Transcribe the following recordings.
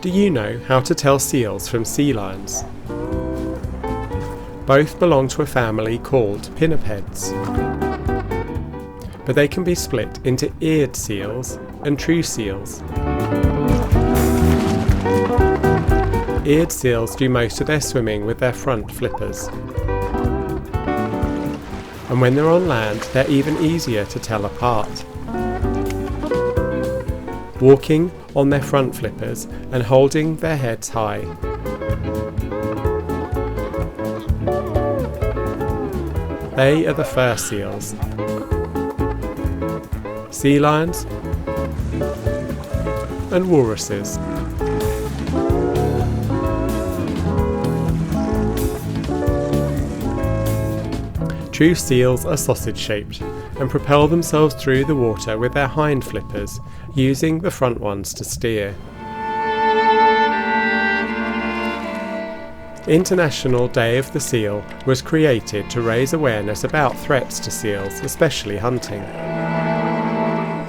Do you know how to tell seals from sea lions? Both belong to a family called Pinnipeds, but they can be split into eared seals and true seals. Eared seals do most of their swimming with their front flippers, and when they're on land they're even easier to tell apart. Walking on their front flippers and holding their heads high. They are the fur seals. Sea lions and walruses. True seals are sausage-shaped and propel themselves through the water with their hind flippers, using the front ones to steer. International Day of the Seal was created to raise awareness about threats to seals, especially hunting.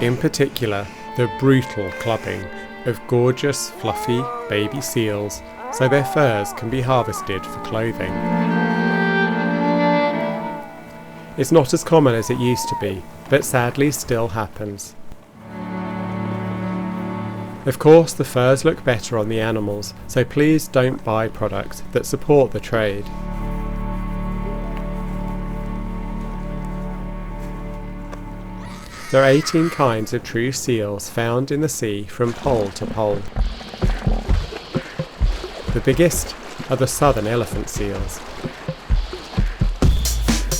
In particular, the brutal clubbing of gorgeous, fluffy baby seals so their furs can be harvested for clothing. It's not as common as it used to be, but sadly still happens. Of course, the furs look better on the animals, so please don't buy products that support the trade. There are 18 kinds of true seals found in the sea from pole to pole. The biggest are the southern elephant seals.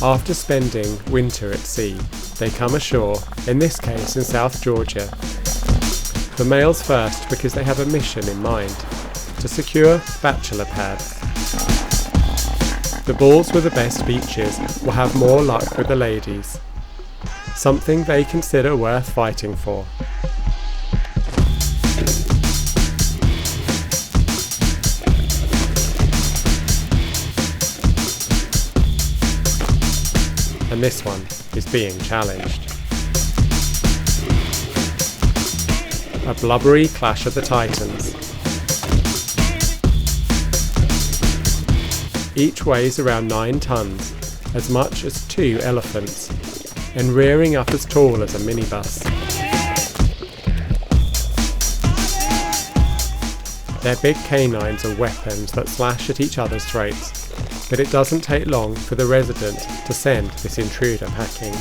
After spending winter at sea, they come ashore, in this case in South Georgia. The males first because they have a mission in mind, to secure bachelor pads. The bulls with the best beaches will have more luck with the ladies, something they consider worth fighting for. And this one is being challenged. A blubbery clash of the titans. Each weighs around 9 tons, as much as 2 elephants, and rearing up as tall as a minibus. Their big canines are weapons that slash at each other's throats, but it doesn't take long for the resident to send this intruder packing.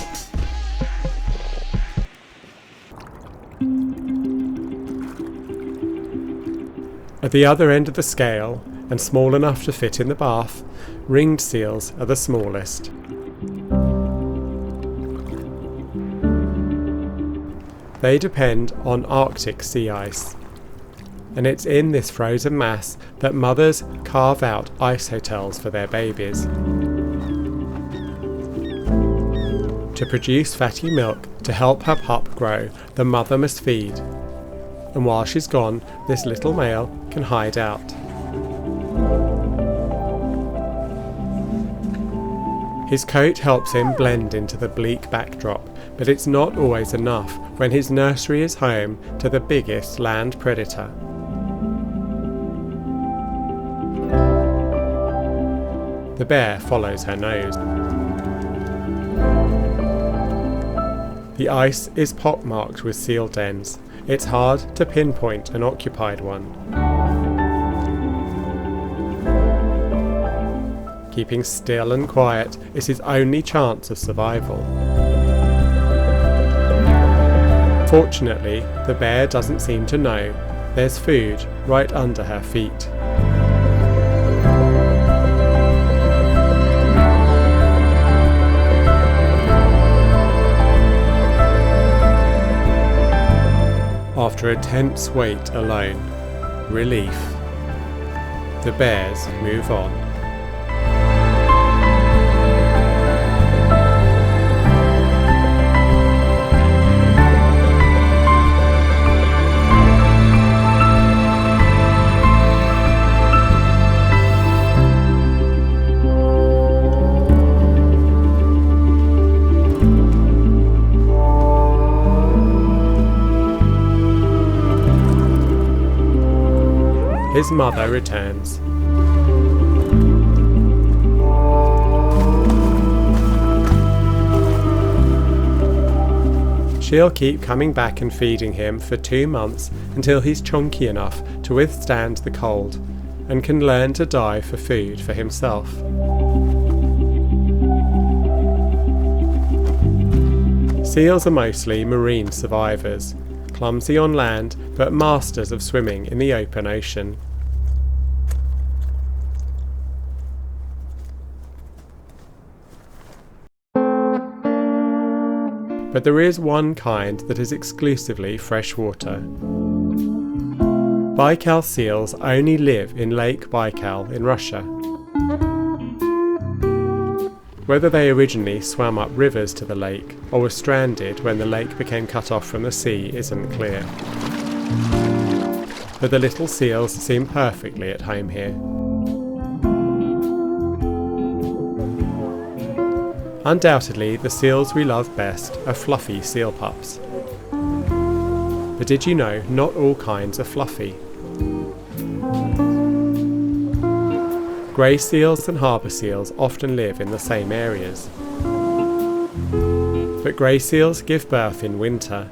At the other end of the scale, and small enough to fit in the bath, ringed seals are the smallest. They depend on Arctic sea ice, and it's in this frozen mass that mothers carve out ice hotels for their babies. To produce fatty milk to help her pup grow, the mother must feed, and while she's gone, this little male can hide out. His coat helps him blend into the bleak backdrop, but it's not always enough when his nursery is home to the biggest land predator. The bear follows her nose. The ice is pockmarked with seal dens. It's hard to pinpoint an occupied one. Keeping still and quiet is his only chance of survival. Fortunately, the bear doesn't seem to know there's food right under her feet. After a tense wait alone, relief, the bears move on. his mother returns. She'll keep coming back and feeding him for 2 months until he's chunky enough to withstand the cold and can learn to dive for food for himself. Seals are mostly marine survivors, clumsy on land but masters of swimming in the open ocean. But there is one kind that is exclusively freshwater. Baikal seals only live in Lake Baikal in Russia. Whether they originally swam up rivers to the lake or were stranded when the lake became cut off from the sea isn't clear. But the little seals seem perfectly at home here. Undoubtedly, the seals we love best are fluffy seal pups. But did you know not all kinds are fluffy? Grey seals and harbour seals often live in the same areas. But grey seals give birth in winter,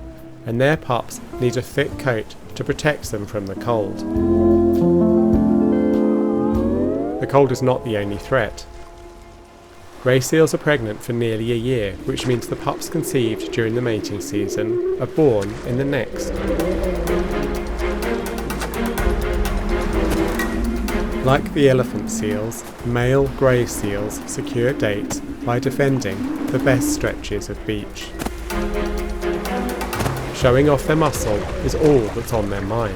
and their pups need a thick coat to protect them from the cold. The cold is not the only threat. Grey seals are pregnant for nearly a year, which means the pups conceived during the mating season are born in the next. Like the elephant seals, male grey seals secure dates by defending the best stretches of beach. Showing off their muscle is all that's on their mind.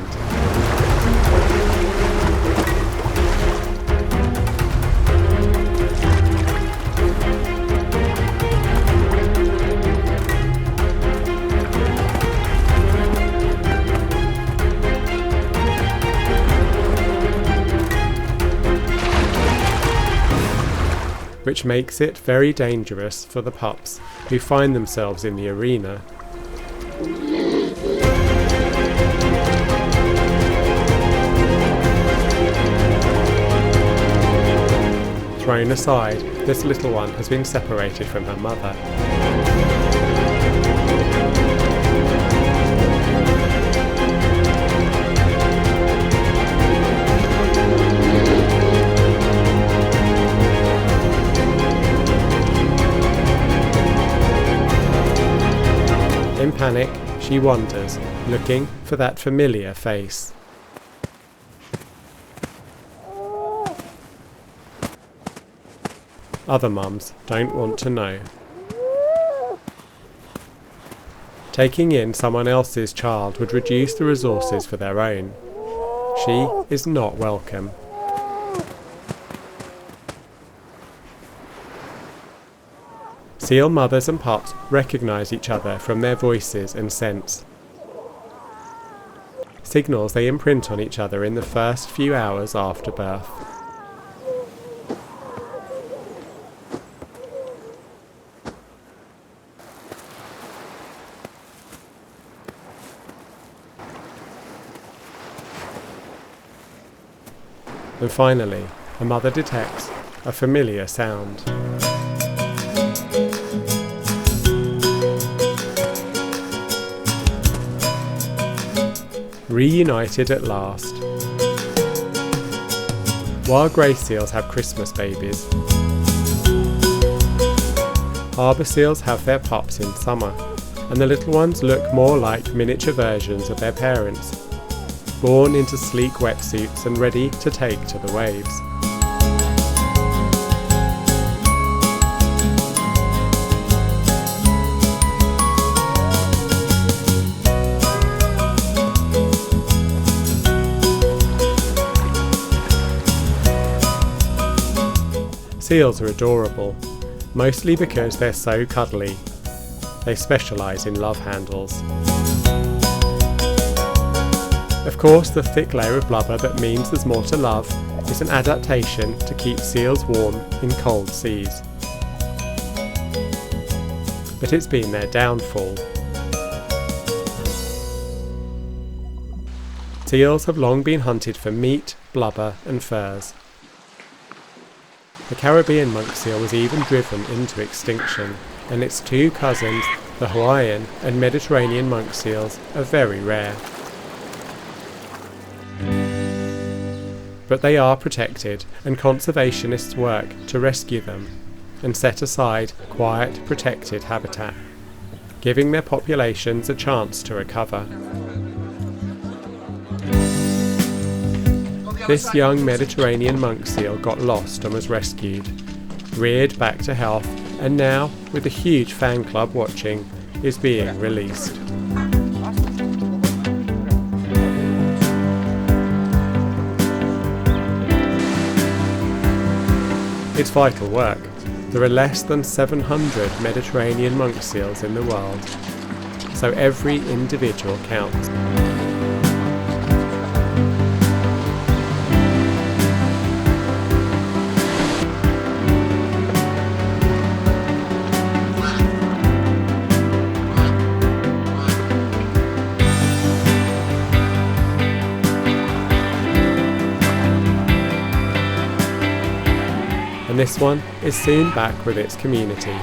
Which makes it very dangerous for the pups who find themselves in the arena. Thrown aside, this little one has been separated from her mother. In panic, she wanders, looking for that familiar face. Other mums don't want to know. Taking in someone else's child would reduce the resources for their own. She is not welcome. Seal mothers and pups recognise each other from their voices and scents. Signals they imprint on each other in the first few hours after birth. And finally, a mother detects a familiar sound. Reunited at last. Wild grey seals have Christmas babies. Harbour seals have their pups in summer, and the little ones look more like miniature versions of their parents, born into sleek wetsuits and ready to take to the waves. Seals are adorable, mostly because they're so cuddly. They specialise in love handles. Of course, the thick layer of blubber that means there's more to love is an adaptation to keep seals warm in cold seas. But it's been their downfall. Seals have long been hunted for meat, blubber and furs. The Caribbean monk seal was even driven into extinction, and its two cousins, the Hawaiian and Mediterranean monk seals, are very rare. But they are protected, and conservationists work to rescue them and set aside quiet, protected habitat, giving their populations a chance to recover. This young Mediterranean monk seal got lost and was rescued, reared back to health, and now, with a huge fan club watching, is being released. It's vital work. There are less than 700 Mediterranean monk seals in the world, so every individual counts. And this one is soon back with its community.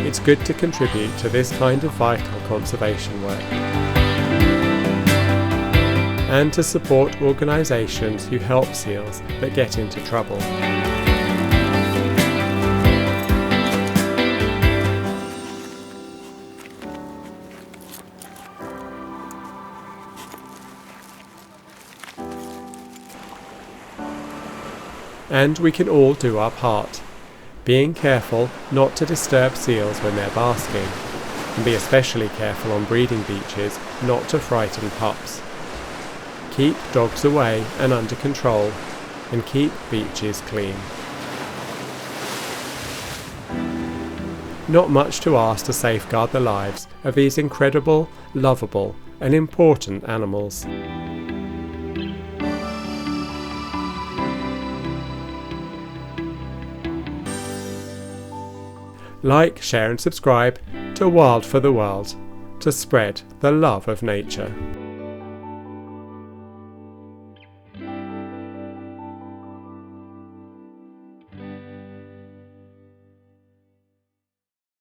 It's good to contribute to this kind of vital conservation work, and to support organisations who help seals that get into trouble. And we can all do our part, being careful not to disturb seals when they're basking, and be especially careful on breeding beaches not to frighten pups. Keep dogs away and under control, and keep beaches clean. Not much to ask to safeguard the lives of these incredible, lovable, and important animals. Like, share and subscribe to Wild for the World to spread the love of nature.